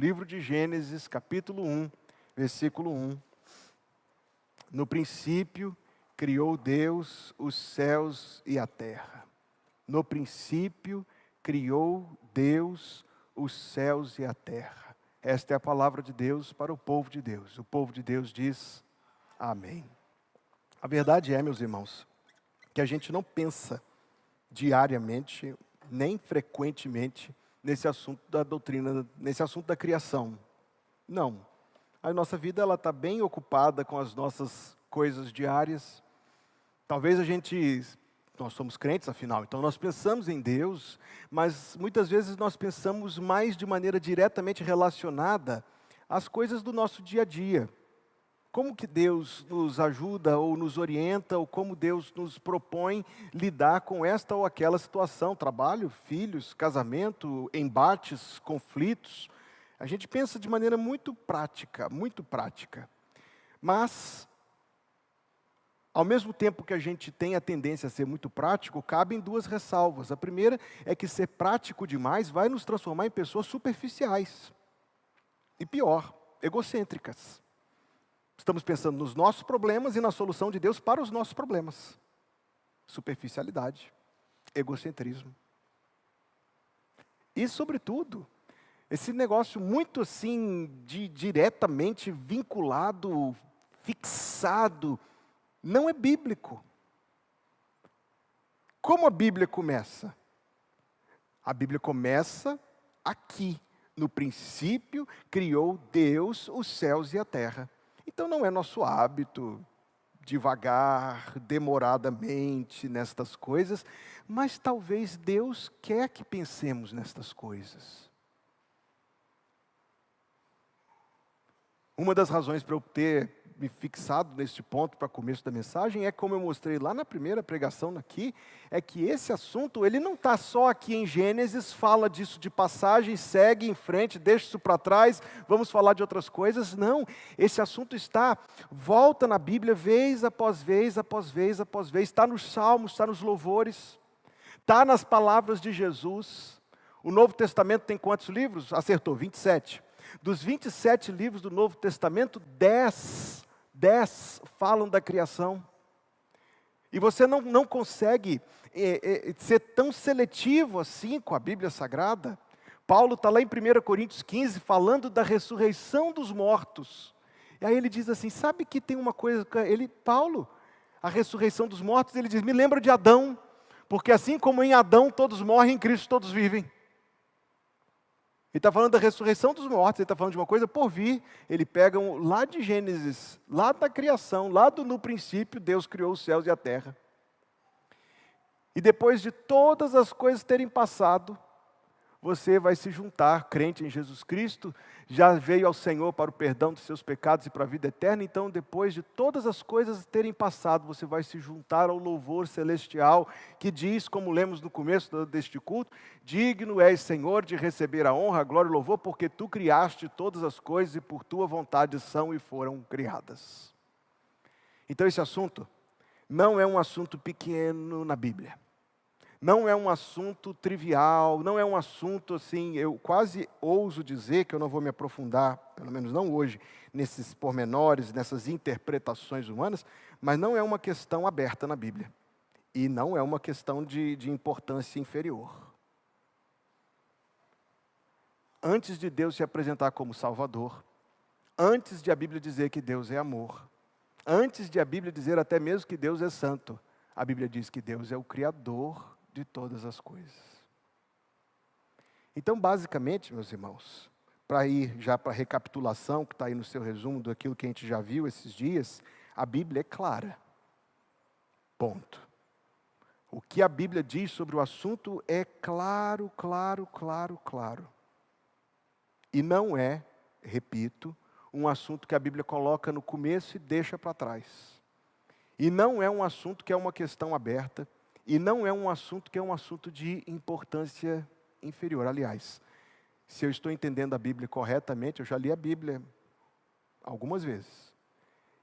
Livro de Gênesis, capítulo 1, versículo 1. No princípio, criou Deus os céus e a terra. No princípio, criou Deus os céus e a terra. Esta é a palavra de Deus para o povo de Deus. O povo de Deus diz amém. A verdade é, meus irmãos, que a gente não pensa diariamente, nem frequentemente, nesse assunto da doutrina, nesse assunto da criação. Não. A nossa vida está bem ocupada com as nossas coisas diárias. Talvez nós somos crentes afinal, então nós pensamos em Deus, mas muitas vezes nós pensamos mais de maneira diretamente relacionada às coisas do nosso dia a dia. Como que Deus nos ajuda ou nos orienta, ou como Deus nos propõe lidar com esta ou aquela situação, trabalho, filhos, casamento, embates, conflitos. A gente pensa de maneira muito prática, muito prática. Mas, ao mesmo tempo que a gente tem a tendência a ser muito prático, cabem duas ressalvas. A primeira é que ser prático demais vai nos transformar em pessoas superficiais. E pior, egocêntricas. Estamos pensando nos nossos problemas e na solução de Deus para os nossos problemas. Superficialidade, egocentrismo. E, sobretudo, esse negócio muito assim, diretamente vinculado, fixado, não é bíblico. Como a Bíblia começa? A Bíblia começa aqui. No princípio, criou Deus os céus e a terra. Então não é nosso hábito, devagar, demoradamente nestas coisas, mas talvez Deus quer que pensemos nestas coisas. Uma das razões para eu ter me fixado neste ponto para o começo da mensagem é, como eu mostrei lá na primeira pregação aqui, é que esse assunto, ele não está só aqui em Gênesis, fala disso de passagem, segue em frente, deixa isso para trás, vamos falar de outras coisas. Não, esse assunto volta na Bíblia vez após vez, após vez, após vez, está nos salmos, está nos louvores, está nas palavras de Jesus. O Novo Testamento tem quantos livros? Acertou, 27. Dos 27 livros do Novo Testamento, 10 falam da criação. E você não consegue ser tão seletivo assim com a Bíblia Sagrada. Paulo está lá em 1 Coríntios 15, falando da ressurreição dos mortos. E aí ele diz assim, sabe que tem uma coisa, Paulo, a ressurreição dos mortos, ele diz, me lembra de Adão, porque assim como em Adão todos morrem, em Cristo todos vivem. Ele está falando da ressurreição dos mortos, ele está falando de uma coisa por vir. Ele pega lá de Gênesis, lá da criação, no princípio, Deus criou os céus e a terra. E depois de todas as coisas terem passado, você vai se juntar, crente em Jesus Cristo, já veio ao Senhor para o perdão dos seus pecados e para a vida eterna, então depois de todas as coisas terem passado, você vai se juntar ao louvor celestial, que diz, como lemos no começo deste culto, digno és, Senhor, de receber a honra, a glória e o louvor, porque tu criaste todas as coisas e por tua vontade são e foram criadas. Então esse assunto não é um assunto pequeno na Bíblia. Não é um assunto trivial, não é um assunto assim, eu quase ouso dizer que eu não vou me aprofundar, pelo menos não hoje, nesses pormenores, nessas interpretações humanas, mas não é uma questão aberta na Bíblia. E não é uma questão de importância inferior. Antes de Deus se apresentar como Salvador, antes de a Bíblia dizer que Deus é amor, antes de a Bíblia dizer até mesmo que Deus é santo, a Bíblia diz que Deus é o Criador de todas as coisas. Então, basicamente, meus irmãos, para ir já para a recapitulação, que está aí no seu resumo daquilo que a gente já viu esses dias, a Bíblia é clara. Ponto. O que a Bíblia diz sobre o assunto é claro, claro, claro, claro. E não é, repito, um assunto que a Bíblia coloca no começo e deixa para trás. E não é um assunto que é uma questão aberta, e não é um assunto que é um assunto de importância inferior. Aliás, se eu estou entendendo a Bíblia corretamente, eu já li a Bíblia algumas vezes.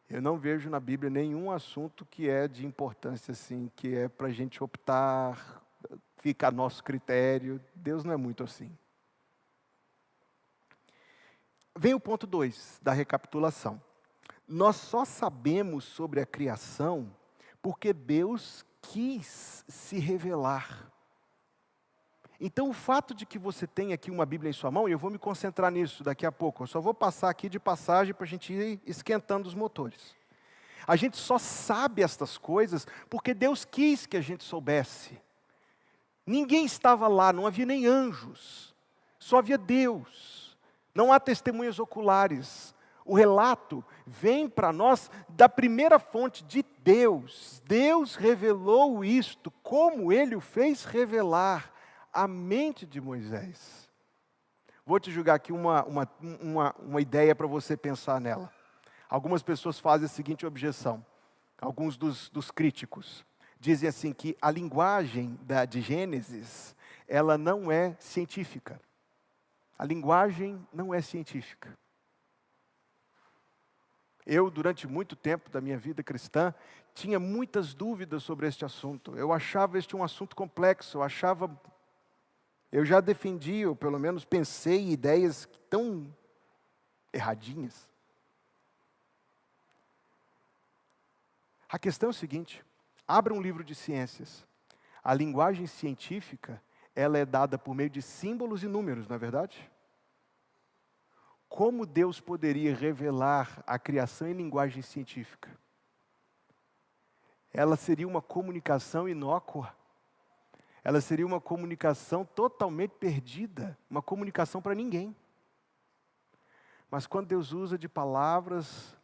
Eu não vejo na Bíblia nenhum assunto que é de importância assim, que é para a gente optar, fica a nosso critério. Deus não é muito assim. Vem o ponto 2 da recapitulação. Nós só sabemos sobre a criação porque Deus quis se revelar. Então, o fato de que você tem aqui uma Bíblia em sua mão, e eu vou me concentrar nisso daqui a pouco, eu só vou passar aqui de passagem para a gente ir esquentando os motores. A gente só sabe estas coisas porque Deus quis que a gente soubesse. Ninguém estava lá, não havia nem anjos, só havia Deus. Não há testemunhas oculares. O relato vem para nós da primeira fonte de Deus. Deus revelou isto, como Ele o fez revelar à mente de Moisés. Vou te jogar aqui uma ideia para você pensar nela. Algumas pessoas fazem a seguinte objeção, alguns dos críticos. Dizem assim que a linguagem de Gênesis, ela não é científica. A linguagem não é científica. Eu, durante muito tempo da minha vida cristã, tinha muitas dúvidas sobre este assunto. Eu achava este um assunto complexo, eu já defendi, ou pelo menos pensei ideias tão erradinhas. A questão é o seguinte, abra um livro de ciências. A linguagem científica, ela é dada por meio de símbolos e números, não é verdade? Como Deus poderia revelar a criação em linguagem científica? Ela seria uma comunicação inócua. Ela seria uma comunicação totalmente perdida, uma comunicação para ninguém. Mas quando Deus usa de palavras,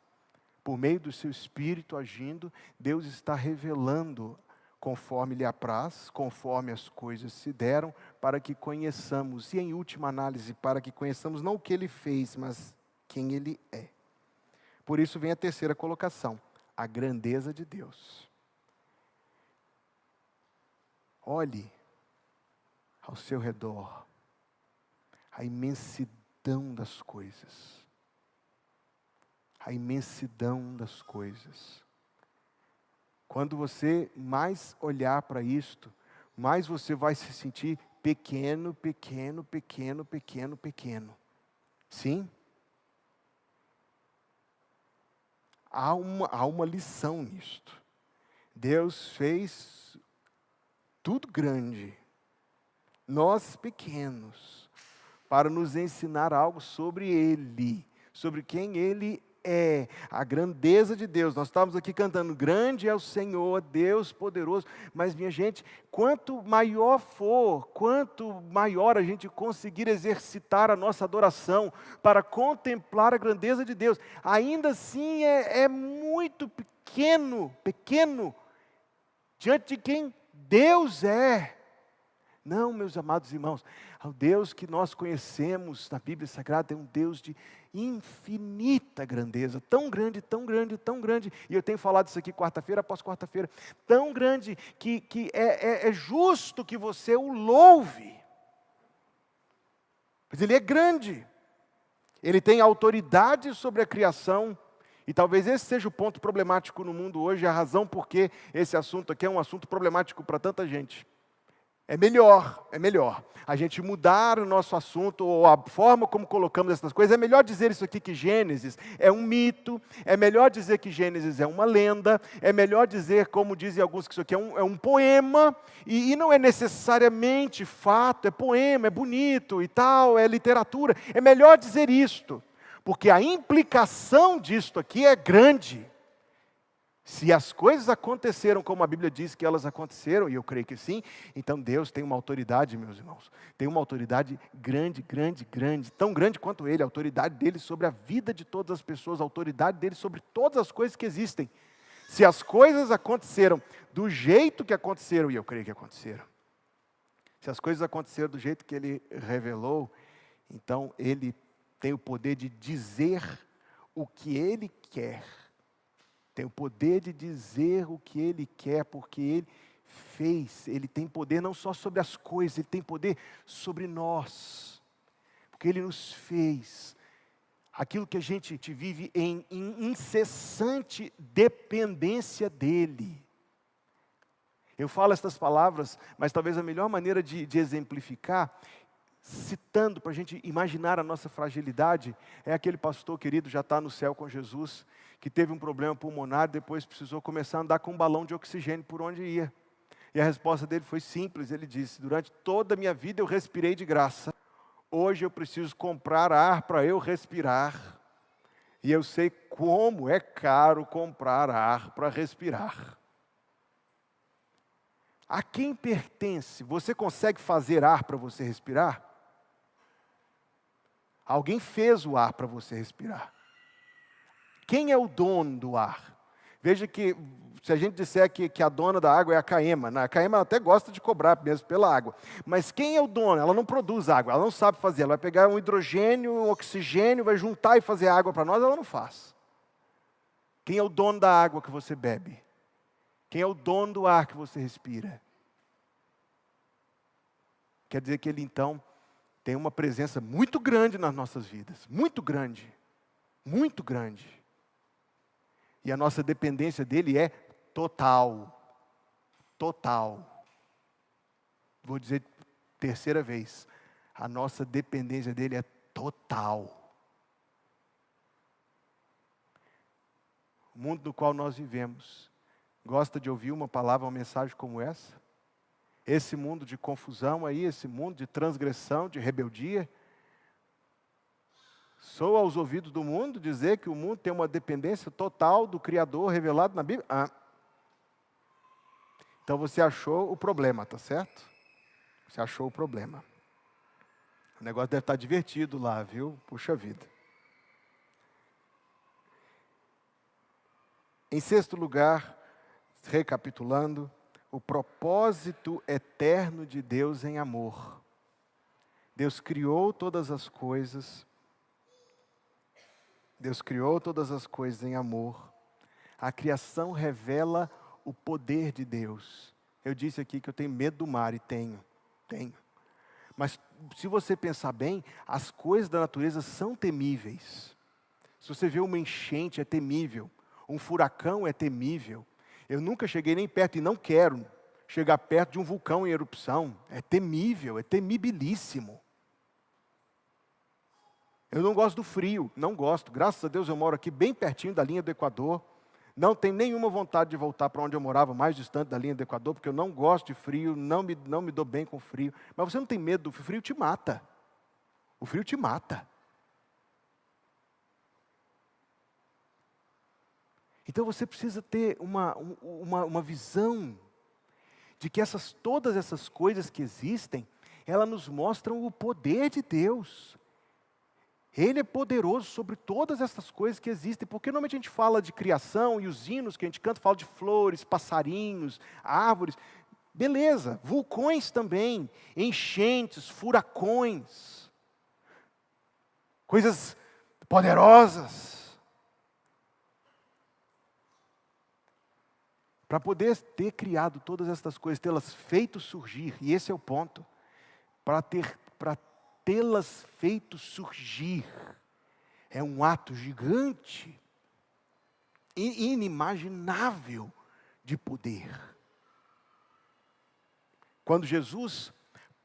por meio do seu Espírito agindo, Deus está revelando conforme lhe apraz, conforme as coisas se deram, para que conheçamos, e em última análise, para que conheçamos não o que Ele fez, mas quem Ele é. Por isso vem a terceira colocação, a grandeza de Deus. Olhe ao seu redor, a imensidão das coisas. A imensidão das coisas. Quando você mais olhar para isto, mais você vai se sentir pequeno, pequeno, pequeno, pequeno, pequeno. Sim? Há uma lição nisto. Deus fez tudo grande, nós pequenos, para nos ensinar algo sobre Ele, sobre quem Ele é, a grandeza de Deus. Nós estávamos aqui cantando, grande é o Senhor, Deus poderoso, mas minha gente, quanto maior for, quanto maior a gente conseguir exercitar a nossa adoração, para contemplar a grandeza de Deus, ainda assim é muito pequeno, diante de quem Deus é. Não, meus amados irmãos, o Deus que nós conhecemos na Bíblia Sagrada é um Deus de infinita grandeza, tão grande, tão grande, tão grande, e eu tenho falado isso aqui quarta-feira após quarta-feira, tão grande que é justo que você o louve, pois Ele é grande, Ele tem autoridade sobre a criação, e talvez esse seja o ponto problemático no mundo hoje, a razão por que esse assunto aqui é um assunto problemático para tanta gente. É melhor a gente mudar o nosso assunto, ou a forma como colocamos essas coisas. É melhor dizer isso aqui que Gênesis é um mito, é melhor dizer que Gênesis é uma lenda, é melhor dizer, como dizem alguns, que isso aqui é um poema, e não é necessariamente fato, é poema, é bonito e tal, é literatura. É melhor dizer isto, porque a implicação disto aqui é grande. Se as coisas aconteceram como a Bíblia diz que elas aconteceram, e eu creio que sim, então Deus tem uma autoridade, meus irmãos. Tem uma autoridade grande, grande, grande, tão grande quanto Ele, a autoridade dEle sobre a vida de todas as pessoas, a autoridade dEle sobre todas as coisas que existem. Se as coisas aconteceram do jeito que aconteceram, e eu creio que aconteceram, se as coisas aconteceram do jeito que Ele revelou, então Ele tem o poder de dizer o que Ele quer. Tem o poder de dizer o que Ele quer, porque Ele fez. Ele tem poder não só sobre as coisas, Ele tem poder sobre nós. Porque Ele nos fez. Aquilo que a gente vive em incessante dependência dEle. Eu falo estas palavras, mas talvez a melhor maneira de exemplificar, citando para a gente imaginar a nossa fragilidade, é aquele pastor querido, já está no céu com Jesus, que teve um problema pulmonar, depois precisou começar a andar com um balão de oxigênio por onde ia. E a resposta dele foi simples, ele disse: durante toda a minha vida eu respirei de graça, hoje eu preciso comprar ar para eu respirar, e eu sei como é caro comprar ar para respirar. A quem pertence? Você consegue fazer ar para você respirar? Alguém fez o ar para você respirar. Quem é o dono do ar? Veja que, se a gente disser que a dona da água é a Caema, né? A Caema até gosta de cobrar mesmo pela água. Mas quem é o dono? Ela não produz água, ela não sabe fazer. Ela vai pegar um hidrogênio, um oxigênio, vai juntar e fazer água para nós, ela não faz. Quem é o dono da água que você bebe? Quem é o dono do ar que você respira? Quer dizer que ele então tem uma presença muito grande nas nossas vidas, muito grande, muito grande. E a nossa dependência dele é total, total. Vou dizer terceira vez, a nossa dependência dele é total. O mundo no qual nós vivemos, gosta de ouvir uma palavra, uma mensagem como essa? Esse mundo de confusão aí, esse mundo de transgressão, de rebeldia, soa aos ouvidos do mundo dizer que o mundo tem uma dependência total do Criador revelado na Bíblia? Então você achou o problema, tá certo? Você achou o problema. O negócio deve estar divertido lá, viu? Puxa vida. Em sexto lugar, recapitulando, o propósito eterno de Deus em amor. Deus criou todas as coisas. Deus criou todas as coisas em amor. A criação revela o poder de Deus. Eu disse aqui que eu tenho medo do mar, e tenho. Mas se você pensar bem, as coisas da natureza são temíveis. Se você vê uma enchente, é temível. Um furacão é temível. Eu nunca cheguei nem perto, e não quero chegar perto de um vulcão em erupção. É temível, é temibilíssimo. Eu não gosto do frio, não gosto. Graças a Deus eu moro aqui bem pertinho da linha do Equador. Não tenho nenhuma vontade de voltar para onde eu morava, mais distante da linha do Equador, porque eu não gosto de frio, não me dou bem com frio. Mas você não tem medo do frio? O frio te mata. O frio te mata. Então você precisa ter uma visão de que todas essas coisas que existem, elas nos mostram o poder de Deus. Ele é poderoso sobre todas essas coisas que existem, porque normalmente a gente fala de criação e os hinos que a gente canta, fala de flores, passarinhos, árvores. Beleza, vulcões também, enchentes, furacões, coisas poderosas. Para poder ter criado todas essas coisas, tê-las feito surgir, e esse é o ponto, para tê-las feito surgir, é um ato gigante, inimaginável de poder. Quando Jesus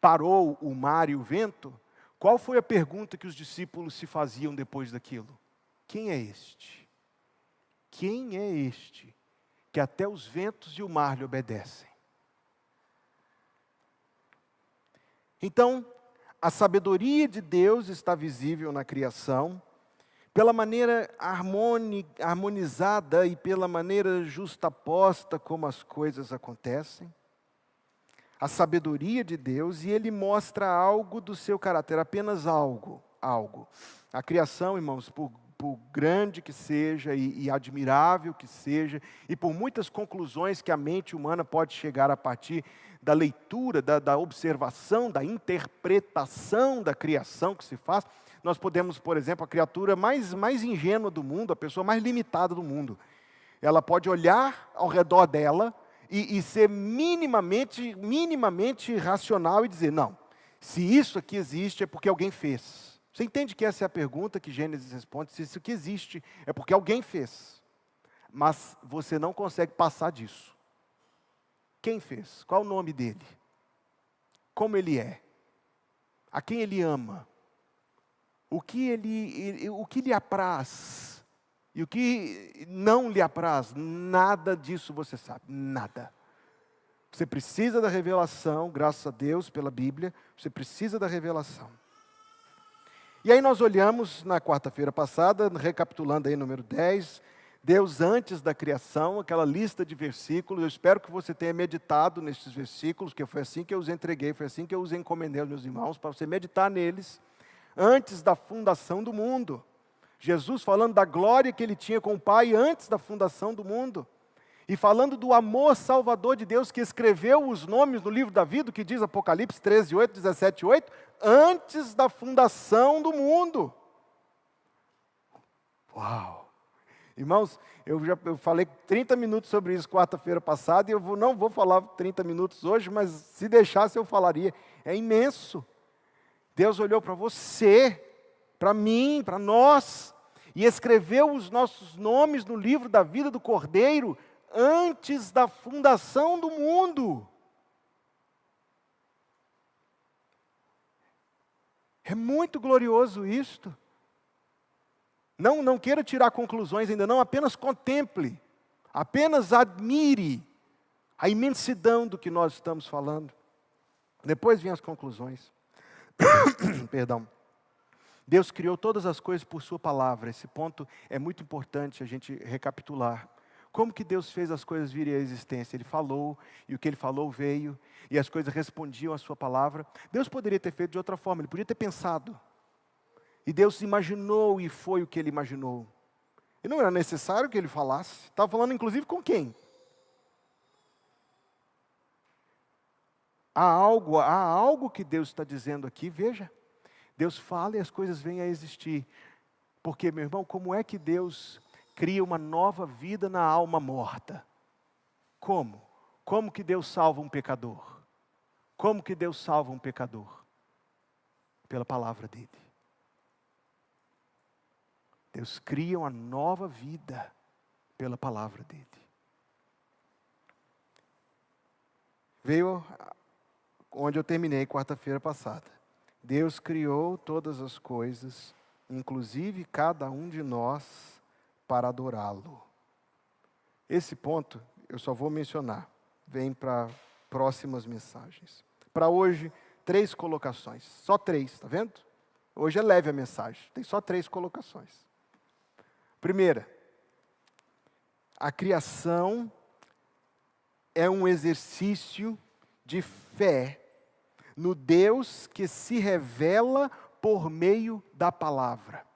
parou o mar e o vento, qual foi a pergunta que os discípulos se faziam depois daquilo? Quem é este? Quem é este que até os ventos e o mar lhe obedecem? Então, a sabedoria de Deus está visível na criação, pela maneira harmonizada e pela maneira justaposta como as coisas acontecem. A sabedoria de Deus, e Ele mostra algo do seu caráter, apenas algo. A criação, irmãos, por grande que seja e admirável que seja, e por muitas conclusões que a mente humana pode chegar a partir da leitura, da observação, da interpretação da criação que se faz, nós podemos, por exemplo, a criatura mais ingênua do mundo, a pessoa mais limitada do mundo, ela pode olhar ao redor dela e ser minimamente racional e dizer, não, se isso aqui existe é porque alguém fez. Você entende que essa é a pergunta que Gênesis responde? Se isso que existe é porque alguém fez. Mas você não consegue passar disso. Quem fez? Qual o nome dele? Como ele é? a quem Ele ama, o que lhe apraz e o que não lhe apraz, nada disso você sabe, nada. Você precisa da revelação, graças a Deus pela Bíblia, você precisa da revelação. E aí nós olhamos na quarta-feira passada, recapitulando aí número 10, Deus antes da criação, aquela lista de versículos. Eu espero que você tenha meditado nesses versículos, que foi assim que eu os entreguei, foi assim que eu os encomendei aos meus irmãos, para você meditar neles, antes da fundação do mundo. Jesus falando da glória que Ele tinha com o Pai antes da fundação do mundo. E falando do amor salvador de Deus, que escreveu os nomes no livro da vida, que diz Apocalipse 13:8, 17:8, antes da fundação do mundo. Uau! Irmãos, eu falei 30 minutos sobre isso quarta-feira passada, e eu não vou falar 30 minutos hoje, mas se deixasse eu falaria. É imenso. Deus olhou para você, para mim, para nós, e escreveu os nossos nomes no livro da vida do Cordeiro, antes da fundação do mundo. É muito glorioso isto. Não queira tirar conclusões ainda não, apenas contemple, apenas admire a imensidão do que nós estamos falando. Depois vêm as conclusões. Perdão. Deus criou todas as coisas por sua palavra. Esse ponto é muito importante a gente recapitular. Como que Deus fez as coisas virem à existência? Ele falou, e o que Ele falou veio, e as coisas respondiam à sua palavra. Deus poderia ter feito de outra forma, Ele podia ter pensado. E Deus imaginou, e foi o que Ele imaginou. E não era necessário que Ele falasse. Estava falando inclusive com quem? Há algo que Deus está dizendo aqui, veja. Deus fala e as coisas vêm a existir. Porque, meu irmão, como é que Deus cria uma nova vida na alma morta? Como? Como que Deus salva um pecador? Como que Deus salva um pecador? Pela palavra dele. Deus cria uma nova vida pela palavra dele. Veio onde eu terminei quarta-feira passada. Deus criou todas as coisas, inclusive cada um de nós, para adorá-lo. Esse ponto eu só vou mencionar. Vem para próximas mensagens. Para hoje, 3 colocações. Só 3, está vendo? Hoje é leve a mensagem. Tem só 3 colocações. Primeira, a criação é um exercício de fé no Deus que se revela por meio da palavra.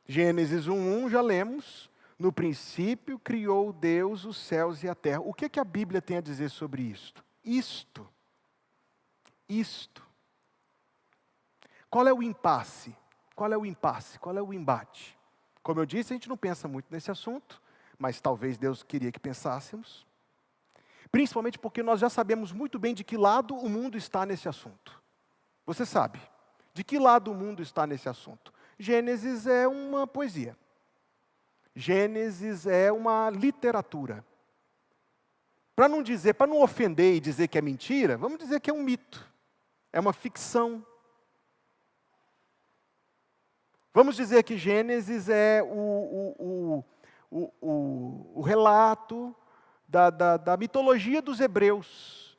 Gênesis 1:1 já lemos. No princípio criou Deus os céus e a terra. O que a Bíblia tem a dizer sobre isto? Isto. Qual é o impasse? Qual é o impasse? Qual é o embate? Como eu disse, a gente não pensa muito nesse assunto, mas talvez Deus queria que pensássemos. Principalmente porque nós já sabemos muito bem de que lado o mundo está nesse assunto. Você sabe de que lado o mundo está nesse assunto. Gênesis é uma poesia. Gênesis é uma literatura. Para não ofender e dizer que é mentira, vamos dizer que é um mito. É uma ficção. Vamos dizer que Gênesis é o relato da mitologia dos hebreus.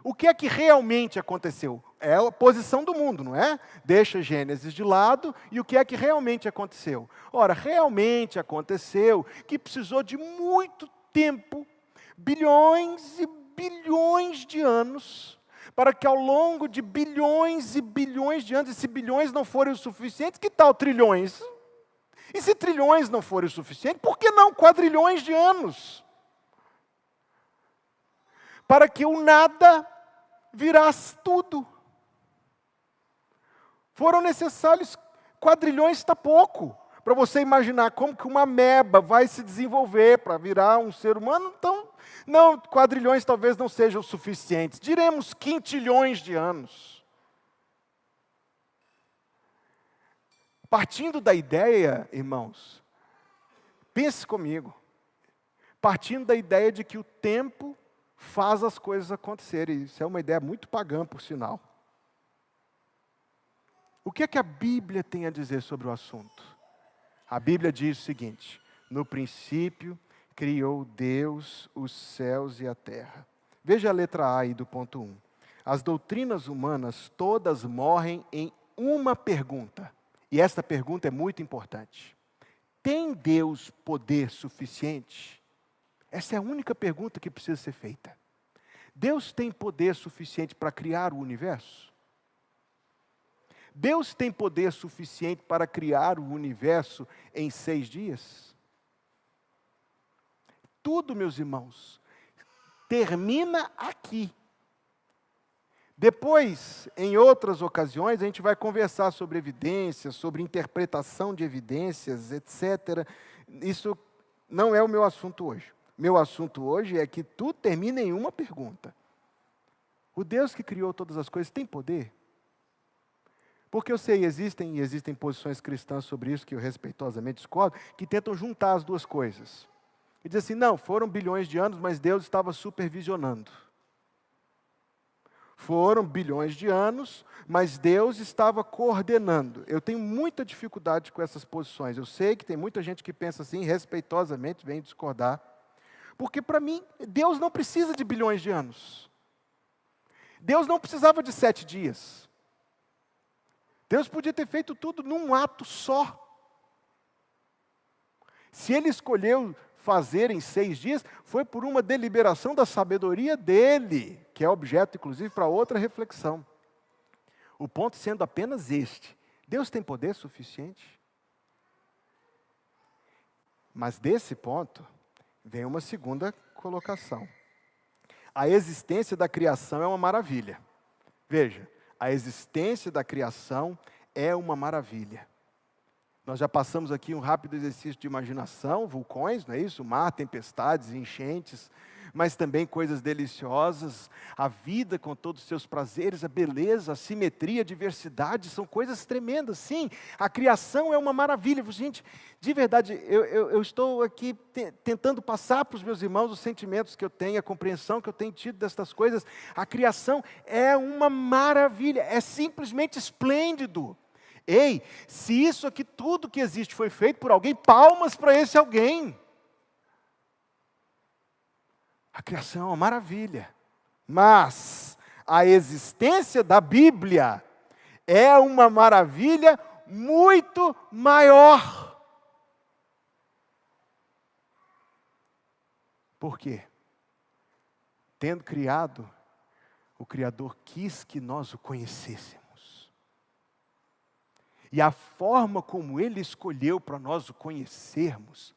O que é que realmente aconteceu? É a posição do mundo, não é? Deixa Gênesis de lado, e o que é que realmente aconteceu? Ora, realmente aconteceu que precisou de muito tempo, bilhões e bilhões de anos, para que ao longo de bilhões e bilhões de anos, e se bilhões não forem o suficiente, que tal trilhões? E se trilhões não forem o suficiente, por que não quadrilhões de anos? Para que o nada virasse tudo. Foram necessários quadrilhões, está pouco, para você imaginar como que uma ameba vai se desenvolver para virar um ser humano. Então, não, quadrilhões talvez não sejam suficientes, diremos quintilhões de anos. Partindo da ideia, irmãos, pense comigo, partindo da ideia de que o tempo faz as coisas acontecerem. Isso é uma ideia muito pagã, por sinal. O que é que a Bíblia tem a dizer sobre o assunto? A Bíblia diz o seguinte: no princípio criou Deus os céus e a terra. Veja a letra A aí do ponto 1. As doutrinas humanas todas morrem em uma pergunta. E esta pergunta é muito importante. Tem Deus poder suficiente? Essa é a única pergunta que precisa ser feita. Deus tem poder suficiente para criar o universo? Deus tem poder suficiente para criar o universo em 6 dias? Tudo, meus irmãos, termina aqui. Depois, em outras ocasiões, a gente vai conversar sobre evidências, sobre interpretação de evidências, etc. Isso não é o meu assunto hoje. Meu assunto hoje é que tudo termina em uma pergunta. O Deus que criou todas as coisas tem poder? Porque eu sei, existem posições cristãs sobre isso, que eu respeitosamente discordo, que tentam juntar as duas coisas. E diz assim, não, foram bilhões de anos, mas Deus estava supervisionando. Foram bilhões de anos, mas Deus estava coordenando. Eu tenho muita dificuldade com essas posições. Eu sei que tem muita gente que pensa assim, respeitosamente, vem discordar. Porque para mim, Deus não precisa de bilhões de anos. Deus não precisava de 7 dias. Deus podia ter feito tudo num ato só. Se Ele escolheu fazer em 6 dias, foi por uma deliberação da sabedoria dEle, que é objeto, inclusive, para outra reflexão. O ponto sendo apenas este: Deus tem poder suficiente? Mas desse ponto, vem uma segunda colocação. A existência da criação é uma maravilha. Veja, a existência da criação é uma maravilha. Nós já passamos aqui um rápido exercício de imaginação, vulcões, não é isso? Mar, tempestades, enchentes, mas também coisas deliciosas. A vida com todos os seus prazeres, a beleza, a simetria, a diversidade, são coisas tremendas. Sim, a criação é uma maravilha. Gente, de verdade, eu estou aqui tentando passar para os meus irmãos os sentimentos que eu tenho, a compreensão que eu tenho tido destas coisas. A criação é uma maravilha, é simplesmente esplêndido. Ei, se isso aqui, tudo que existe foi feito por alguém, palmas para esse alguém. A criação é uma maravilha. Mas a existência da Bíblia é uma maravilha muito maior. Por quê? Tendo criado, o Criador quis que nós o conhecêssemos. E a forma como Ele escolheu para nós o conhecermos,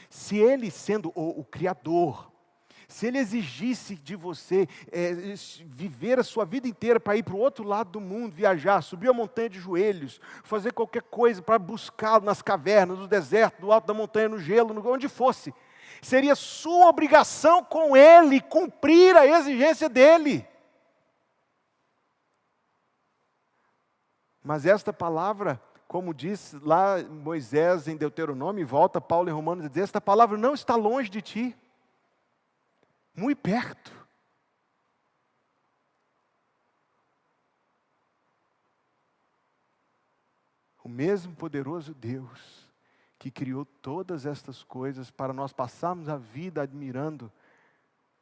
se Ele sendo o Criador, se Ele exigisse de você viver a sua vida inteira para ir para o outro lado do mundo, viajar, subir a montanha de joelhos, fazer qualquer coisa para buscá-lo nas cavernas, no deserto, no alto da montanha, no gelo, onde fosse, seria sua obrigação com Ele cumprir a exigência dEle. Mas esta palavra, como diz lá Moisés em Deuteronômio, e volta Paulo em Romanos a dizer, esta palavra não está longe de ti, muito perto. O mesmo poderoso Deus que criou todas estas coisas para nós passarmos a vida admirando.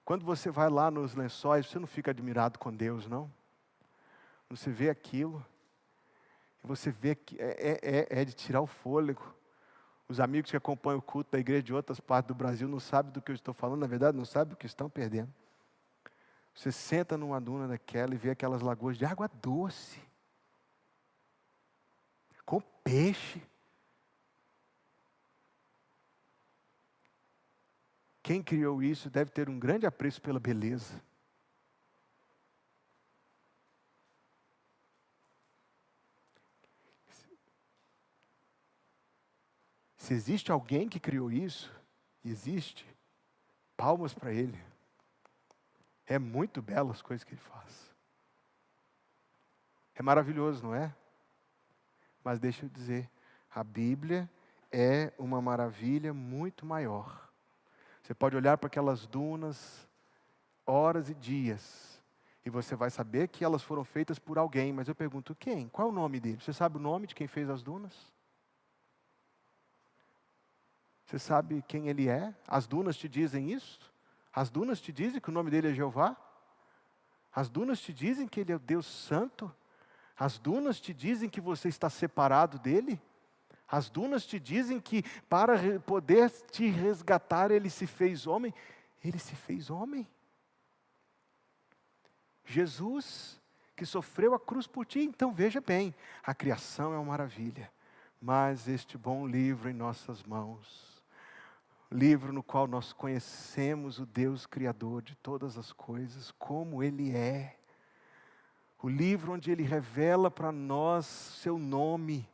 Quando você vai lá nos lençóis, você não fica admirado com Deus, não? Você vê aquilo, você vê que é de tirar o fôlego. Os amigos que acompanham o culto da igreja de outras partes do Brasil não sabem do que eu estou falando, na verdade não sabem o que estão perdendo. Você senta numa duna daquela e vê aquelas lagoas de água doce, com peixe. Quem criou isso deve ter um grande apreço pela beleza. Se existe alguém que criou isso, existe, palmas para Ele. É muito belo as coisas que Ele faz. É maravilhoso, não é? Mas deixa eu dizer, a Bíblia é uma maravilha muito maior. Você pode olhar para aquelas dunas, horas e dias, E você vai saber que elas foram feitas por alguém, mas eu pergunto quem? Qual é o nome dele? Você sabe o nome de quem fez as dunas? Você sabe quem ele é? As dunas te dizem isso? As dunas te dizem que o nome dele é Jeová? As dunas te dizem que ele é o Deus Santo? As dunas te dizem que você está separado dele? As dunas te dizem que para poder te resgatar ele se fez homem? Ele se fez homem. Jesus, que sofreu a cruz por ti. Então veja bem, a criação é uma maravilha, mas este bom livro em nossas mãos, livro no qual nós conhecemos o Deus Criador de todas as coisas, como Ele é, o livro onde Ele revela para nós seu nome,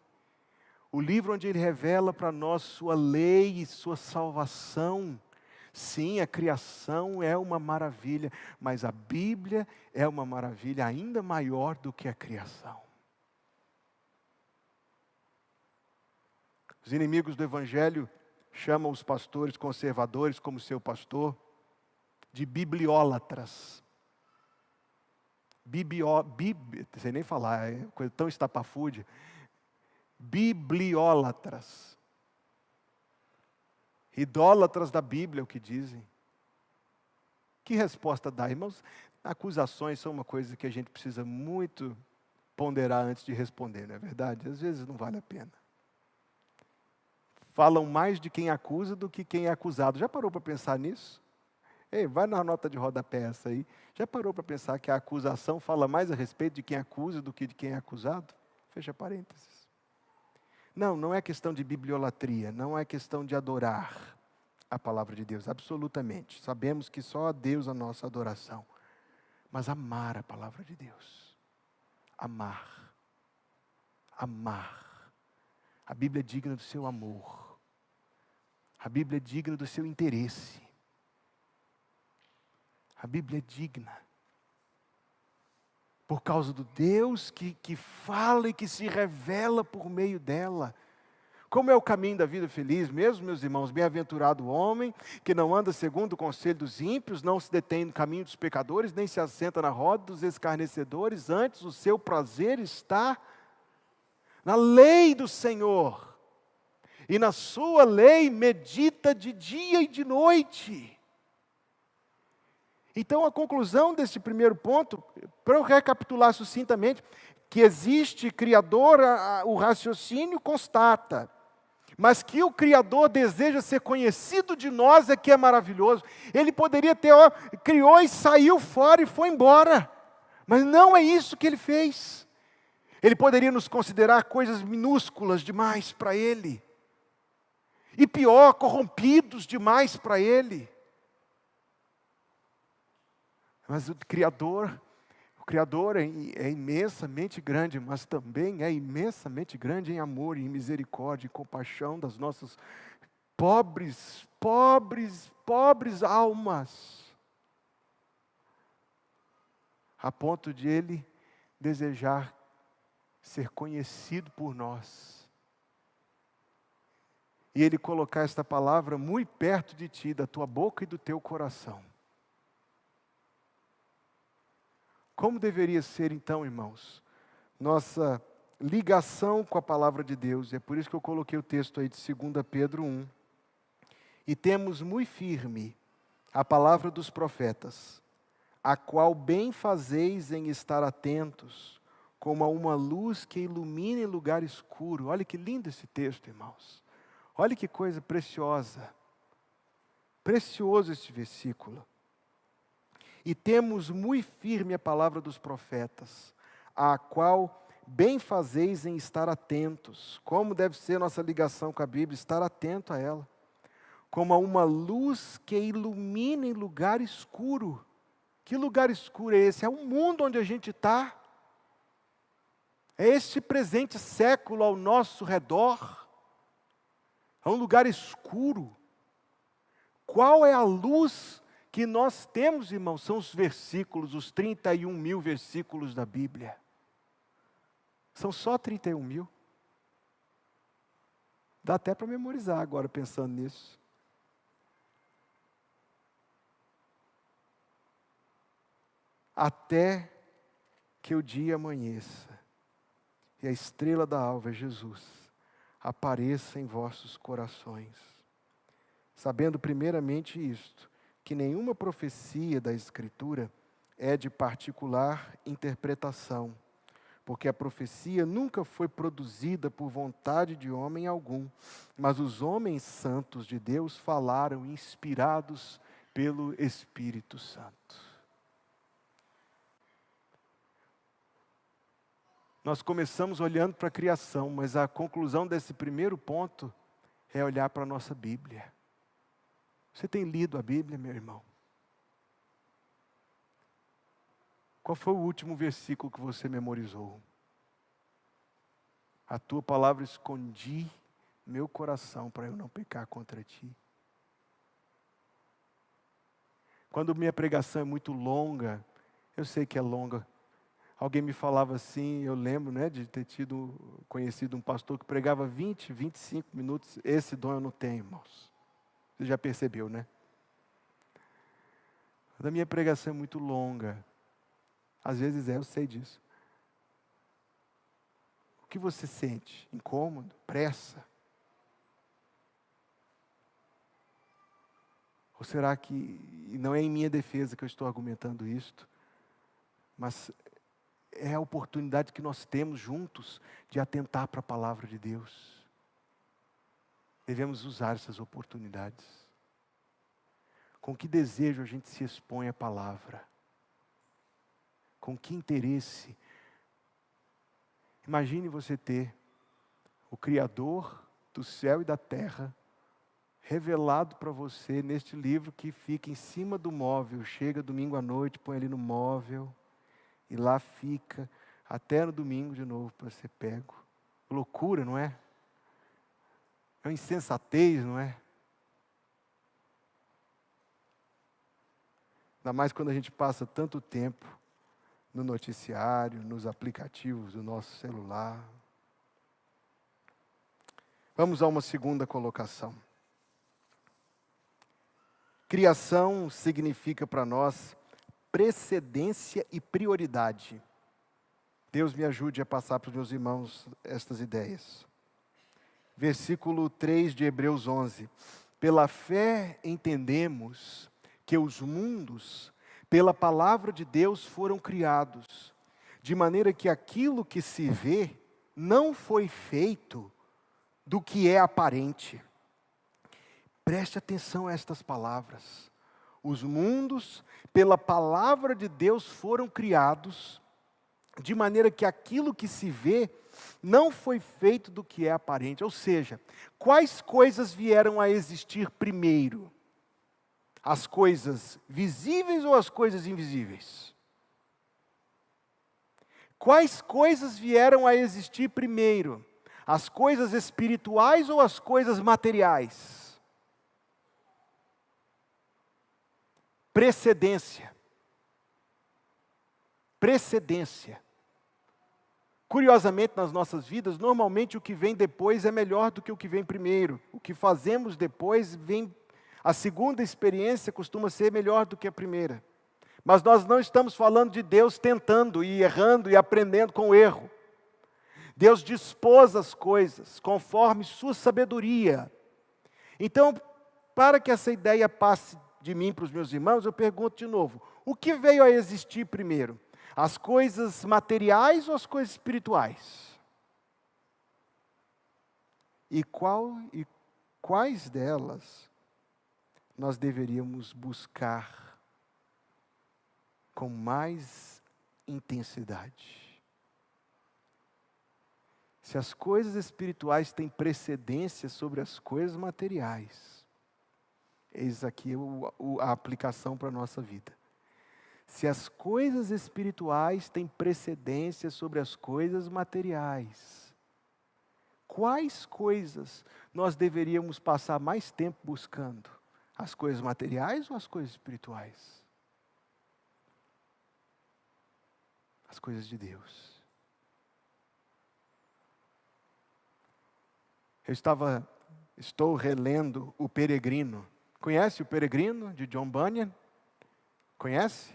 o livro onde Ele revela para nós sua lei e sua salvação. Sim, a criação é uma maravilha, mas a Bíblia é uma maravilha ainda maior do que a criação. Os inimigos do Evangelho chamam os pastores conservadores, como seu pastor, de bibliólatras. Não sei nem falar, é coisa tão estapafúrdia. Bibliólatras. Idólatras da Bíblia, é o que dizem. Que resposta dá, irmãos? Acusações são uma coisa que a gente precisa muito ponderar antes de responder, não é verdade? Às vezes não vale a pena. Falam mais de quem acusa do que quem é acusado. Já parou para pensar nisso? Ei, vai na nota de rodapé essa aí. Já parou para pensar que a acusação fala mais a respeito de quem acusa do que de quem é acusado? Fecha parênteses. Não é questão de bibliolatria, não é questão de adorar a palavra de Deus, absolutamente. Sabemos que só a Deus a nossa adoração. Mas amar a palavra de Deus. Amar. Amar. A Bíblia é digna do seu amor. A Bíblia é digna do seu interesse. A Bíblia é digna. Por causa do Deus que fala e que se revela por meio dela. Como é o caminho da vida feliz mesmo, meus irmãos? Bem-aventurado o homem que não anda segundo o conselho dos ímpios, não se detém no caminho dos pecadores, nem se assenta na roda dos escarnecedores, antes o seu prazer está na lei do Senhor. E na sua lei medita de dia e de noite. Então, a conclusão desse primeiro ponto, para eu recapitular sucintamente, que existe Criador, o raciocínio constata, mas que o Criador deseja ser conhecido de nós é que é maravilhoso. Ele poderia ter, criou e saiu fora e foi embora, mas não é isso que Ele fez. Ele poderia nos considerar coisas minúsculas demais para Ele, e pior, corrompidos demais para Ele. Mas o Criador é imensamente grande, mas também é imensamente grande em amor, em misericórdia, em compaixão das nossas pobres almas. A ponto de Ele desejar ser conhecido por nós. E Ele colocar esta palavra muito perto de ti, da tua boca e do teu coração. Como deveria ser então, irmãos, nossa ligação com a palavra de Deus? É por isso que eu coloquei o texto aí de 2 Pedro 1. E temos muito firme a palavra dos profetas, a qual bem fazeis em estar atentos, como a uma luz que ilumina em lugar escuro. Olha que lindo esse texto, irmãos. Olha que coisa preciosa. Precioso este versículo. E temos muito firme a palavra dos profetas, a qual bem fazeis em estar atentos. Como deve ser nossa ligação com a Bíblia? Estar atento a ela. Como a uma luz que ilumina em lugar escuro. Que lugar escuro é esse? É o mundo onde a gente está. É este presente século ao nosso redor. É um lugar escuro. Qual é a luz que nós temos, irmãos? São os versículos, os 31.000 versículos da Bíblia. São só 31.000. Dá até para memorizar agora, pensando nisso. até que o dia amanheça e a estrela da alva, Jesus, apareça em vossos corações. Sabendo primeiramente isto, que nenhuma profecia da Escritura é de particular interpretação, porque a profecia nunca foi produzida por vontade de homem algum, mas os homens santos de Deus falaram inspirados pelo Espírito Santo. Nós começamos olhando para a criação, mas a conclusão desse primeiro ponto é olhar para a nossa Bíblia. Você tem lido a Bíblia, meu irmão? Qual foi o último versículo que você memorizou? A tua palavra escondi meu coração para eu não pecar contra ti. Quando minha pregação é muito longa, eu sei que é longa. Alguém me falava assim, eu lembro, de ter conhecido um pastor que pregava 20, 25 minutos. Esse dom eu não tenho, irmãos. Você já percebeu, né? Quando a minha pregação é muito longa, às vezes eu sei disso. O que você sente? Incômodo? Pressa? Ou será que, e não é em minha defesa que eu estou argumentando isto, mas é a oportunidade que nós temos juntos de atentar para a palavra de Deus. Devemos usar essas oportunidades. Com que desejo a gente se expõe à palavra? Com que interesse? Imagine você ter o Criador do céu e da terra revelado para você neste livro que fica em cima do móvel. Chega domingo à noite, põe ali no móvel e lá fica até no domingo de novo para ser pego. Loucura, não é? É uma insensatez, não é? Ainda mais quando a gente passa tanto tempo no noticiário, nos aplicativos do nosso celular. Vamos a uma segunda colocação. Criação significa para nós precedência e prioridade. Deus me ajude a passar para os meus irmãos estas ideias. Versículo 3 de Hebreus 11. Pela fé entendemos que os mundos, pela palavra de Deus, foram criados, de maneira que aquilo que se vê não foi feito do que é aparente. Preste atenção a estas palavras. Os mundos, pela palavra de Deus, foram criados, de maneira que aquilo que se vê não foi feito do que é aparente. Ou seja, quais coisas vieram a existir primeiro? As coisas visíveis ou as coisas invisíveis? Quais coisas vieram a existir primeiro? As coisas espirituais ou as coisas materiais? Precedência. Precedência. Curiosamente, nas nossas vidas, normalmente o que vem depois é melhor do que o que vem primeiro. O que fazemos depois vem. A segunda experiência costuma ser melhor do que a primeira. Mas nós não estamos falando de Deus tentando e errando e aprendendo com o erro. Deus dispôs as coisas conforme sua sabedoria. Então, para que essa ideia passe de mim para os meus irmãos, eu pergunto de novo: o que veio a existir primeiro? As coisas materiais ou as coisas espirituais? E quais delas nós deveríamos buscar com mais intensidade? Se as coisas espirituais têm precedência sobre as coisas materiais, eis aqui a aplicação para a nossa vida. Se as coisas espirituais têm precedência sobre as coisas materiais, quais coisas nós deveríamos passar mais tempo buscando? As coisas materiais ou as coisas espirituais? As coisas de Deus. Estou relendo O Peregrino. Conhece O Peregrino, de John Bunyan? Conhece?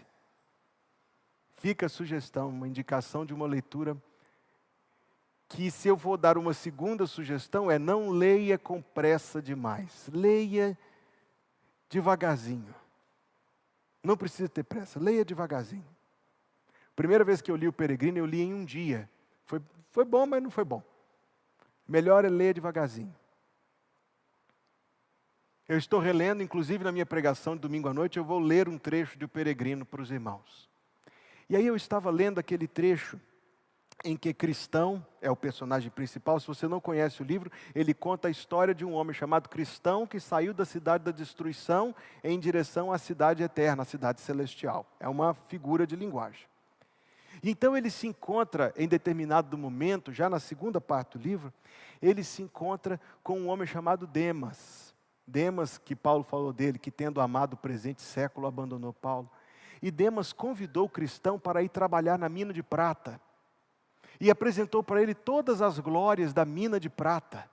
Fica a sugestão, uma indicação de uma leitura que, se eu for dar uma segunda sugestão, é: não leia com pressa demais. Leia devagarzinho. Não precisa ter pressa, leia devagarzinho. Primeira vez que eu li o Peregrino, eu li em um dia. Foi bom, mas não foi bom. Melhor é ler devagarzinho. Eu estou relendo, inclusive na minha pregação de domingo à noite, eu vou ler um trecho de O Peregrino para os irmãos. E aí eu estava lendo aquele trecho em que Cristão é o personagem principal. Se você não conhece o livro, ele conta a história de um homem chamado Cristão que saiu da cidade da destruição em direção à cidade eterna, à cidade celestial. É uma figura de linguagem. E então ele se encontra, em determinado momento, já na segunda parte do livro, ele se encontra com um homem chamado Demas. Demas, que Paulo falou dele, que tendo amado o presente século, abandonou Paulo. E Demas convidou o Cristão para ir trabalhar na mina de prata. E apresentou para ele todas as glórias da mina de prata.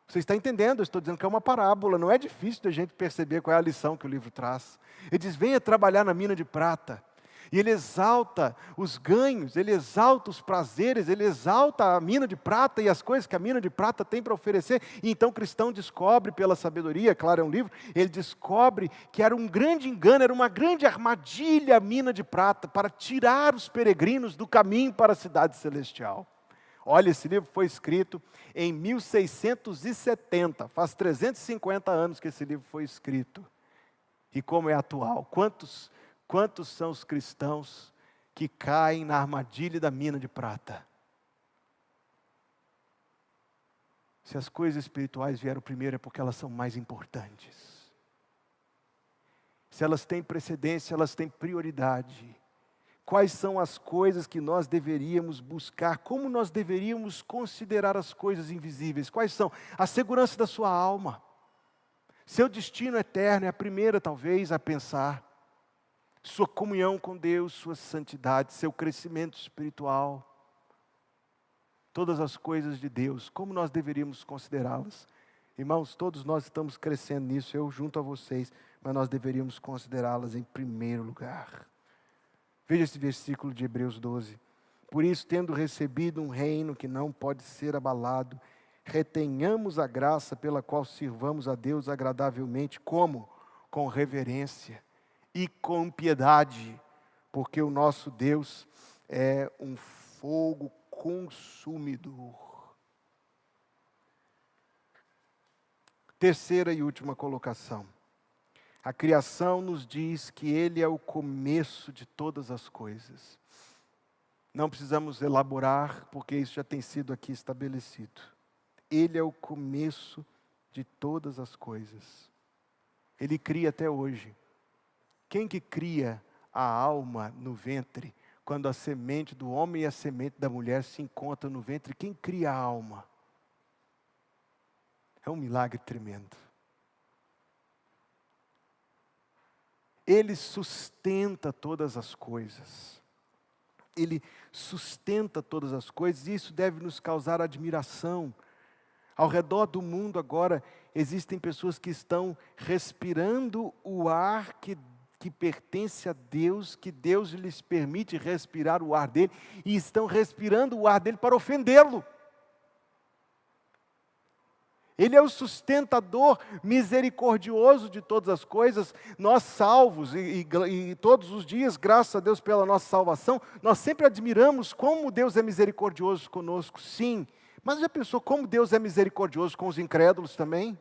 Você está entendendo? Eu estou dizendo que é uma parábola, não é difícil de a gente perceber qual é a lição que o livro traz. Ele diz: venha trabalhar na mina de prata. E ele exalta os ganhos, ele exalta os prazeres, ele exalta a mina de prata e as coisas que a mina de prata tem para oferecer. E então o cristão descobre pela sabedoria, claro, é um livro, ele descobre que era um grande engano, era uma grande armadilha a mina de prata para tirar os peregrinos do caminho para a cidade celestial. Olha, esse livro foi escrito em 1670, faz 350 anos que esse livro foi escrito. E como é atual, quantos são os cristãos que caem na armadilha da mina de prata? Se as coisas espirituais vieram primeiro, é porque elas são mais importantes. Se elas têm precedência, elas têm prioridade. Quais são as coisas que nós deveríamos buscar? Como nós deveríamos considerar as coisas invisíveis? Quais são? A segurança da sua alma. Seu destino eterno é a primeira, talvez, a pensar. Sua comunhão com Deus, sua santidade, seu crescimento espiritual. Todas as coisas de Deus, como nós deveríamos considerá-las? Irmãos, todos nós estamos crescendo nisso, eu junto a vocês, mas nós deveríamos considerá-las em primeiro lugar. Veja esse versículo de Hebreus 12. Por isso, tendo recebido um reino que não pode ser abalado, retenhamos a graça pela qual sirvamos a Deus agradavelmente, como? Com reverência e com piedade, porque o nosso Deus é um fogo consumidor. Terceira e última colocação. A criação nos diz que Ele é o começo de todas as coisas. Não precisamos elaborar, porque isso já tem sido aqui estabelecido. Ele é o começo de todas as coisas. Ele cria até hoje. Quem que cria a alma no ventre, quando a semente do homem e a semente da mulher se encontram no ventre? Quem cria a alma? É um milagre tremendo. Ele sustenta todas as coisas. Ele sustenta todas as coisas, e isso deve nos causar admiração. Ao redor do mundo agora, existem pessoas que estão respirando o ar que pertence a Deus, que Deus lhes permite respirar o ar dele, e estão respirando o ar dele para ofendê-lo. Ele é o sustentador misericordioso de todas as coisas. Nós salvos, e todos os dias, graças a Deus pela nossa salvação, nós sempre admiramos como Deus é misericordioso conosco, sim. Mas já pensou como Deus é misericordioso com os incrédulos também?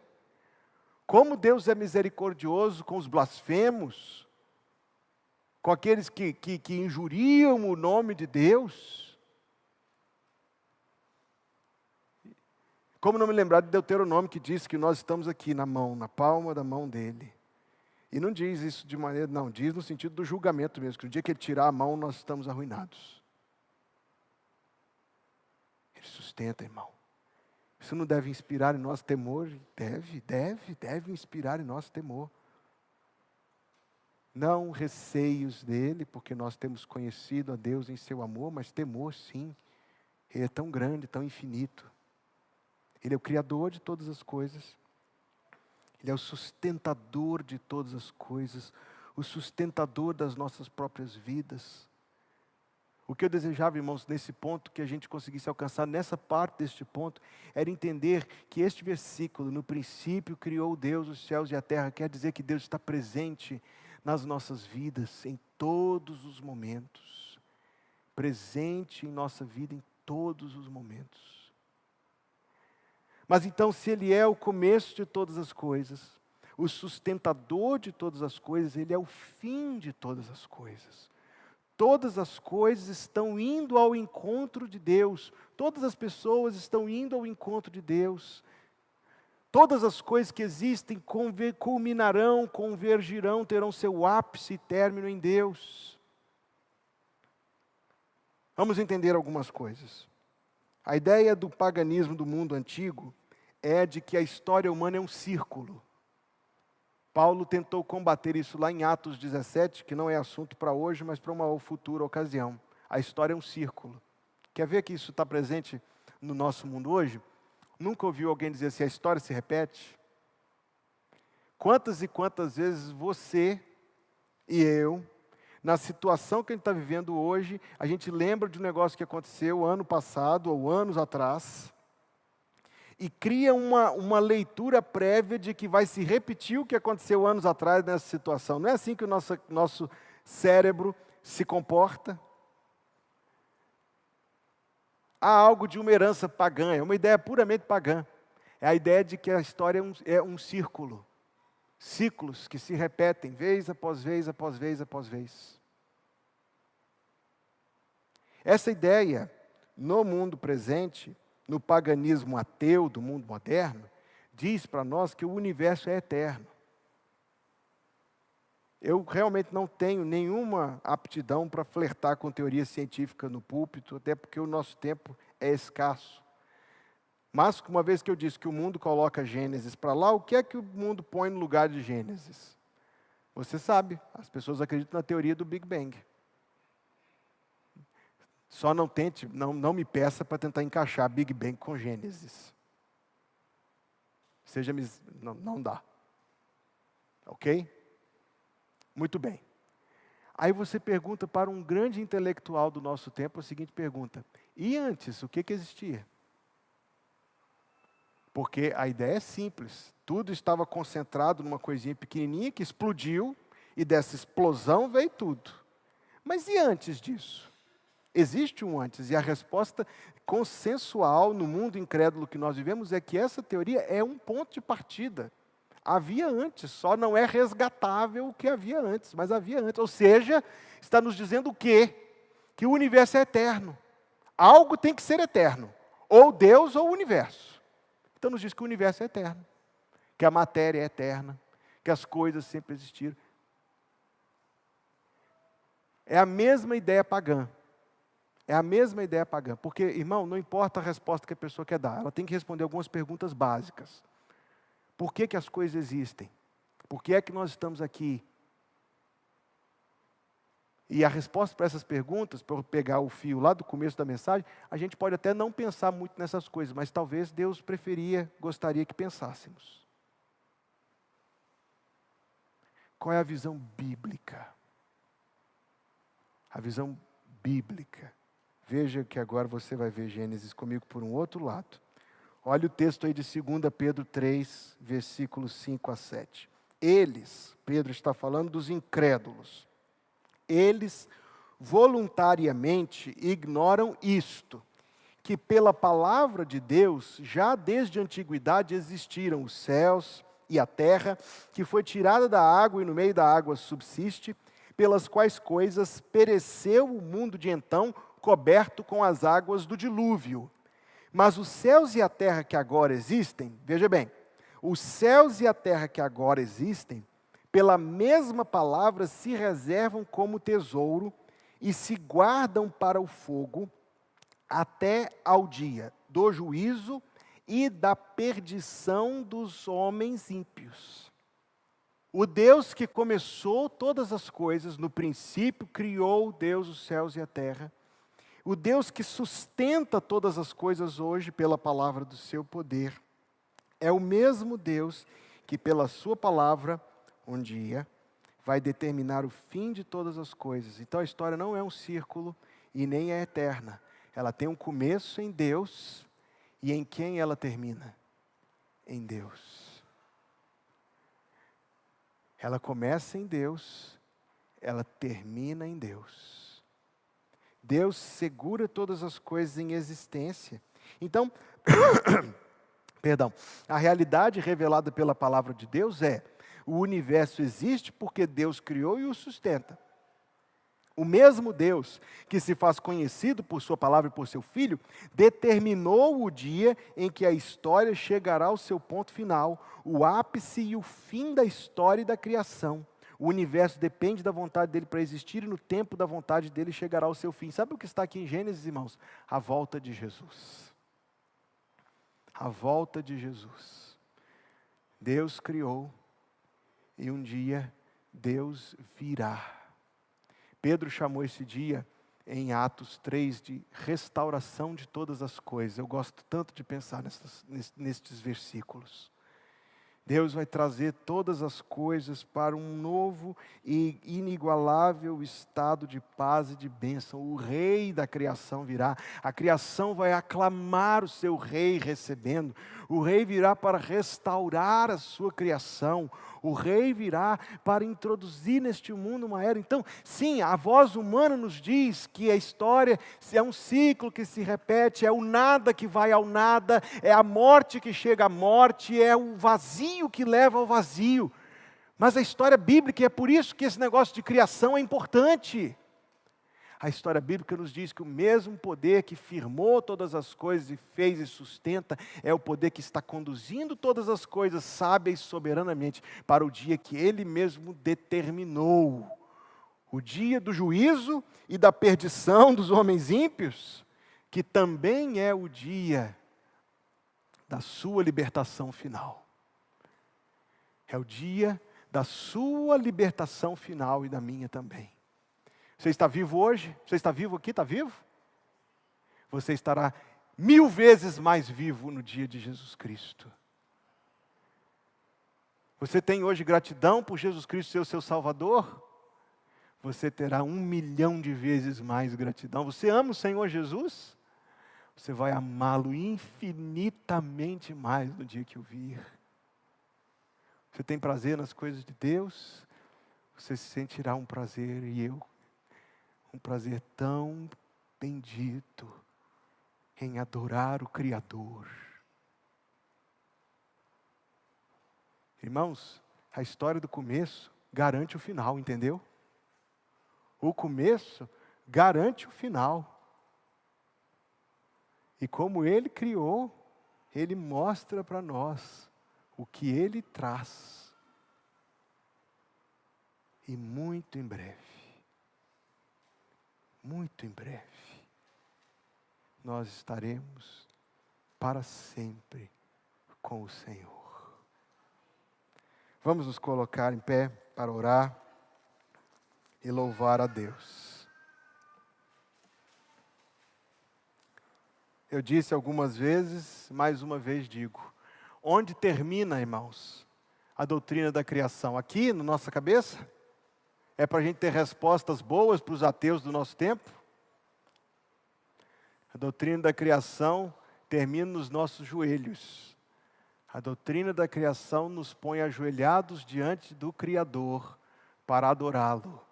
Como Deus é misericordioso com os blasfemos? Com aqueles que injuriam o nome de Deus? Como não me lembrar de Deuteronômio, que diz que nós estamos aqui na palma da mão dele. E não diz isso de maneira, não, diz no sentido do julgamento mesmo, que no dia que ele tirar a mão, nós estamos arruinados. Ele sustenta, irmão. Isso não deve inspirar em nós temor? Deve inspirar em nós temor. Não receios dele, porque nós temos conhecido a Deus em seu amor, mas temor sim. Ele é tão grande, tão infinito. Ele é o Criador de todas as coisas. Ele é o sustentador de todas as coisas. O sustentador das nossas próprias vidas. O que eu desejava, irmãos, nesse ponto, que a gente conseguisse alcançar nessa parte deste ponto, era entender que este versículo, no princípio criou Deus os céus e a terra, quer dizer que Deus está presente nas nossas vidas, em todos os momentos. Presente em nossa vida em todos os momentos. Mas então, se Ele é o começo de todas as coisas, o sustentador de todas as coisas, Ele é o fim de todas as coisas. Todas as coisas estão indo ao encontro de Deus. Todas as pessoas estão indo ao encontro de Deus. Todas as coisas que existem culminarão, convergirão, terão seu ápice e término em Deus. Vamos entender algumas coisas. A ideia do paganismo do mundo antigo é de que a história humana é um círculo. Paulo tentou combater isso lá em Atos 17, que não é assunto para hoje, mas para uma futura ocasião. A história é um círculo. Quer ver que isso está presente no nosso mundo hoje? Nunca ouviu alguém dizer assim, a história se repete? Quantas e quantas vezes você e eu, na situação que a gente está vivendo hoje, a gente lembra de um negócio que aconteceu ano passado ou anos atrás, e cria uma leitura prévia de que vai se repetir o que aconteceu anos atrás nessa situação. Não é assim que o nosso cérebro se comporta? Há algo de uma herança pagã, é uma ideia puramente pagã. É a ideia de que a história é um círculo. Ciclos que se repetem, vez após vez, após vez, após vez. Essa ideia, no mundo presente, no paganismo ateu do mundo moderno, diz para nós que o universo é eterno. Eu realmente não tenho nenhuma aptidão para flertar com teoria científica no púlpito, até porque o nosso tempo é escasso. Mas, uma vez que eu disse que o mundo coloca Gênesis para lá, o que é que o mundo põe no lugar de Gênesis? Você sabe, as pessoas acreditam na teoria do Big Bang. Só não tente, não me peça para tentar encaixar Big Bang com Gênesis. Não dá. Ok? Muito bem. Aí você pergunta para um grande intelectual do nosso tempo a seguinte pergunta: e antes, o que existia? Porque a ideia é simples. Tudo estava concentrado numa coisinha pequenininha que explodiu, e dessa explosão veio tudo. Mas e antes disso? Existe um antes, e a resposta consensual no mundo incrédulo que nós vivemos é que essa teoria é um ponto de partida. Havia antes, só não é resgatável o que havia antes, mas havia antes. Ou seja, está nos dizendo o quê? Que o universo é eterno. Algo tem que ser eterno, ou Deus ou o universo. Então nos diz que o universo é eterno, que a matéria é eterna, que as coisas sempre existiram. É a mesma ideia pagã. É a mesma ideia pagã, porque, irmão, não importa a resposta que a pessoa quer dar, ela tem que responder algumas perguntas básicas. Por que as coisas existem? Por que é que nós estamos aqui? E a resposta para essas perguntas, para eu pegar o fio lá do começo da mensagem, a gente pode até não pensar muito nessas coisas, mas talvez Deus gostaria que pensássemos. Qual é a visão bíblica? A visão bíblica. Veja que agora você vai ver Gênesis comigo por um outro lado. Olha o texto aí de 2 Pedro 3, versículos 5 a 7. Eles, Pedro está falando dos incrédulos, eles voluntariamente ignoram isto, que pela palavra de Deus, já desde a antiguidade existiram os céus e a terra, que foi tirada da água e no meio da água subsiste, pelas quais coisas pereceu o mundo de então, coberto com as águas do dilúvio. Mas os céus e a terra que agora existem, veja bem, os céus e a terra que agora existem, pela mesma palavra se reservam como tesouro e se guardam para o fogo até ao dia do juízo e da perdição dos homens ímpios. O Deus que começou todas as coisas, no princípio criou Deus os céus e a terra. O Deus que sustenta todas as coisas hoje pela palavra do seu poder, é o mesmo Deus que pela sua palavra, um dia, vai determinar o fim de todas as coisas. Então a história não é um círculo e nem é eterna. Ela tem um começo em Deus, e em quem ela termina? Em Deus. Ela começa em Deus, ela termina em Deus. Deus segura todas as coisas em existência. Então, perdão, a realidade revelada pela palavra de Deus é: o universo existe porque Deus criou e o sustenta. O mesmo Deus que se faz conhecido por sua palavra e por seu Filho, determinou o dia em que a história chegará ao seu ponto final, o ápice e o fim da história e da criação. O universo depende da vontade dele para existir e no tempo da vontade dele chegará ao seu fim. Sabe o que está aqui em Gênesis, irmãos? A volta de Jesus. A volta de Jesus. Deus criou e um dia Deus virá. Pedro chamou esse dia, em Atos 3, de restauração de todas as coisas. Eu gosto tanto de pensar nestes versículos. Deus vai trazer todas as coisas para um novo e inigualável estado de paz e de bênção. O rei da criação virá. A criação vai aclamar o seu rei recebendo. O rei virá para restaurar a sua criação. O rei virá para introduzir neste mundo uma era. Então, sim, a voz humana nos diz que a história é um ciclo que se repete, é o nada que vai ao nada, é a morte que chega à morte, é o vazio que leva ao vazio. Mas a história bíblica, e é por isso que esse negócio de criação é importante. A história bíblica nos diz que o mesmo poder que firmou todas as coisas e fez e sustenta, é o poder que está conduzindo todas as coisas sábia e soberanamente para o dia que Ele mesmo determinou. O dia do juízo e da perdição dos homens ímpios, que também é o dia da sua libertação final. É o dia da sua libertação final e da minha também. Você está vivo hoje? Você está vivo aqui? Está vivo? Você estará 1000 vezes mais vivo no dia de Jesus Cristo. Você tem hoje gratidão por Jesus Cristo ser o seu Salvador? Você terá 1 milhão de vezes mais gratidão. Você ama o Senhor Jesus? Você vai amá-lo infinitamente mais no dia que o vir. Você tem prazer nas coisas de Deus? Você sentirá um prazer, e eu, um prazer tão bendito em adorar o Criador. Irmãos, a história do começo garante o final, entendeu? O começo garante o final. E como Ele criou, Ele mostra para nós o que Ele traz. E muito em breve, nós estaremos para sempre com o Senhor. Vamos nos colocar em pé para orar e louvar a Deus. Eu disse algumas vezes, mais uma vez digo, onde termina, irmãos, a doutrina da criação? Aqui, na nossa cabeça? É para a gente ter respostas boas para os ateus do nosso tempo? A doutrina da criação termina nos nossos joelhos. A doutrina da criação nos põe ajoelhados diante do Criador para adorá-lo.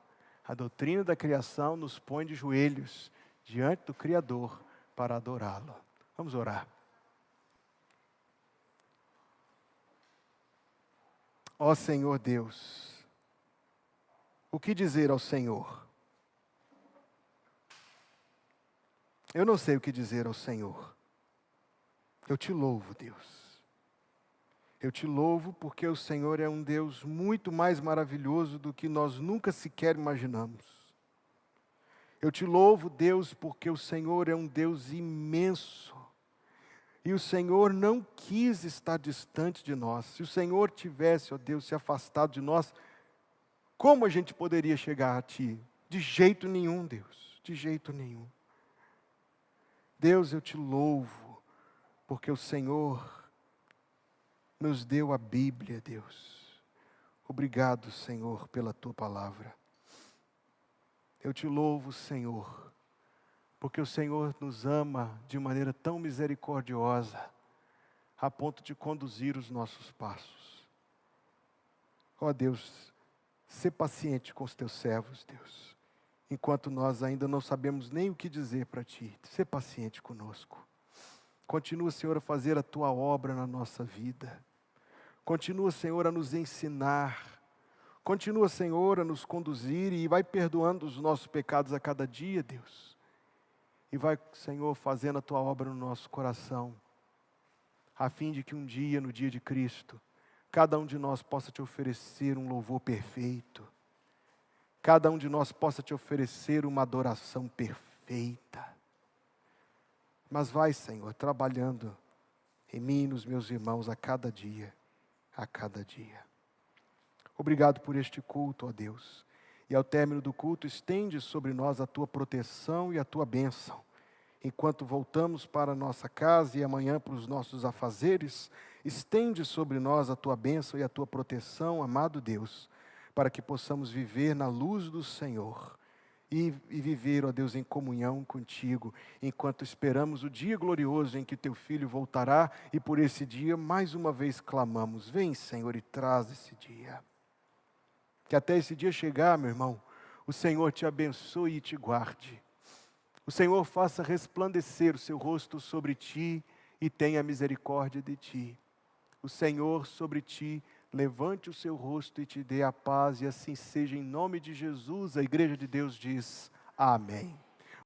A doutrina da criação nos põe de joelhos diante do Criador para adorá-lo. Vamos orar. Ó Senhor Deus, o que dizer ao Senhor? Eu não sei o que dizer ao Senhor. Eu te louvo, Deus. Eu te louvo porque o Senhor é um Deus muito mais maravilhoso do que nós nunca sequer imaginamos. Eu te louvo, Deus, porque o Senhor é um Deus imenso. E o Senhor não quis estar distante de nós. Se o Senhor tivesse, ó Deus, se afastado de nós, como a gente poderia chegar a Ti? De jeito nenhum, Deus, de jeito nenhum. Deus, eu te louvo, porque o Senhor nos deu a Bíblia, Deus. Obrigado, Senhor, pela Tua palavra. Eu te louvo, Senhor, porque o Senhor nos ama de maneira tão misericordiosa, a ponto de conduzir os nossos passos. Ó Deus, sê paciente com os teus servos, Deus, enquanto nós ainda não sabemos nem o que dizer para Ti. Sê paciente conosco. Continua, Senhor, a fazer a Tua obra na nossa vida. Continua, Senhor, a nos ensinar. Continua, Senhor, a nos conduzir e vai perdoando os nossos pecados a cada dia, Deus. E vai, Senhor, fazendo a Tua obra no nosso coração, a fim de que um dia, no dia de Cristo, cada um de nós possa Te oferecer um louvor perfeito. Cada um de nós possa Te oferecer uma adoração perfeita. Mas vai, Senhor, trabalhando em mim e nos meus irmãos a cada dia, a cada dia. Obrigado por este culto, ó Deus. E ao término do culto, estende sobre nós a Tua proteção e a Tua bênção. Enquanto voltamos para a nossa casa e amanhã para os nossos afazeres, estende sobre nós a Tua bênção e a Tua proteção, amado Deus, para que possamos viver na luz do Senhor e viver, ó Deus, em comunhão contigo, enquanto esperamos o dia glorioso em que Teu Filho voltará e por esse dia, mais uma vez, clamamos: vem, Senhor, e traz esse dia. Que até esse dia chegar, meu irmão, o Senhor te abençoe e te guarde. O Senhor faça resplandecer o seu rosto sobre ti e tenha misericórdia de ti. O Senhor sobre ti levante o seu rosto e te dê a paz, e assim seja em nome de Jesus. A igreja de Deus diz: amém.